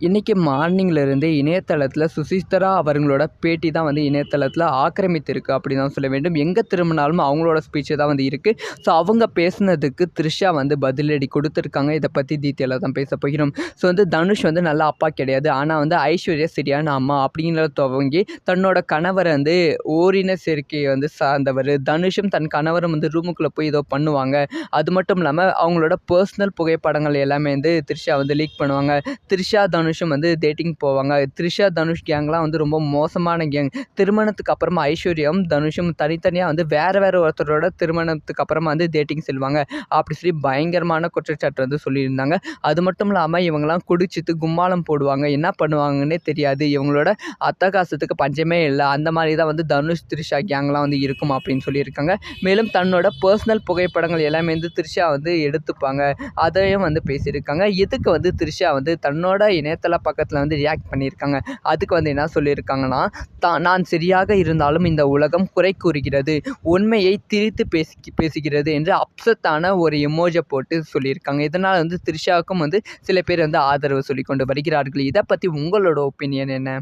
இன்றைக்கி மார்னிங்லேருந்தே இணையதளத்தில் சுசிஸ்தரா அவங்களோட பேட்டி தான் வந்து இணையதளத்தில் ஆக்கிரமித்திருக்கு அப்படின்னு தான் சொல்ல வேண்டும். எங்கே திரும்பினாலும் அவங்களோட ஸ்பீச்சு தான் வந்து இருக்குது. ஸோ அவங்க பேசுனதுக்கு த்ரிஷா வந்து பதிலடி கொடுத்துருக்காங்க. இதை பற்றி டீட்டெயிலாக தான் பேச போகிறோம். ஸோ வந்து தனுஷ் வந்து நல்ல அப்பா கிடையாது, ஆனால் வந்து ஐஸ்வர்யா சரியான அம்மா அப்படிங்கிற துவங்கி தன்னோட கணவரை வந்து ஓரின சேர்க்கையை வந்து சார்ந்தவர். தனுஷும் தன் கணவரும் வந்து ரூமுக்குள்ளே போய் ஏதோ பண்ணுவாங்க. அது மட்டும் இல்லாமல் அவங்களோட பர்சனல் புகைப்படங்கள் எல்லாமே வந்து த்ரிஷா வந்து லீக் பண்ணுவாங்க. த்ரிஷா தனுஷும் வந்து டேட்டிங் போவாங்க. த்ரிஷா தனுஷ் கேங்லாம் வந்து ரொம்ப மோசமான கேங். திருமணத்துக்கு அப்புறமா ஐஸ்வர்யாவும் தனுஷும் தனித்தனியாக வந்து வேறு ஒருத்தரோட திருமணத்துக்கு அப்புறமா வந்து டேட்டிங் செல்வாங்க அப்படி சொல்லி பயங்கரமான குற்றச்சாட்டு வந்து சொல்லியிருந்தாங்க. அது மட்டும் இல்லாமல் இவங்கெல்லாம் குடிச்சிட்டு கும்மாளம் போடுவாங்க, என்ன பண்ணுவாங்கன்னே தெரியாது, இவங்களோட அட்டகாசத்துக்கு பஞ்சமே இல்லை, அந்த மாதிரி தான் வந்து தனுஷ் த்ரிஷா கேங்லாம் வந்து இருக்கும் அப்படின்னு சொல்லியிருக்காங்க. மேலும் தன்னோட பர்சனல் புகைப்படங்கள் எல்லாமே வந்து த்ரிஷா வந்து எடுத்துப்பாங்க, அதையும் வந்து பேசியிருக்காங்க. இதுக்கு வந்து த்ரிஷா வந்து தன்னோட இணையதள பக்கத்தில் வந்து ரியாக்ட் பண்ணியிருக்காங்க. அதுக்கு வந்து என்ன சொல்லியிருக்காங்கன்னா, நான் சரியாக இருந்தாலும் இந்த உலகம் குறை கூறுகிறது, உண்மையை திரித்து பேசுகிறது என்று அப்செட்டான ஒரு எமோஜை போட்டு சொல்லியிருக்காங்க. இதனால் வந்து த்ரிஷாவுக்கும் வந்து சில பேர் வந்து ஆதரவு சொல்லிக் கொண்டு வருகிறார்கள். இதை பற்றி உங்களோட ஒப்பீனியன் என்ன?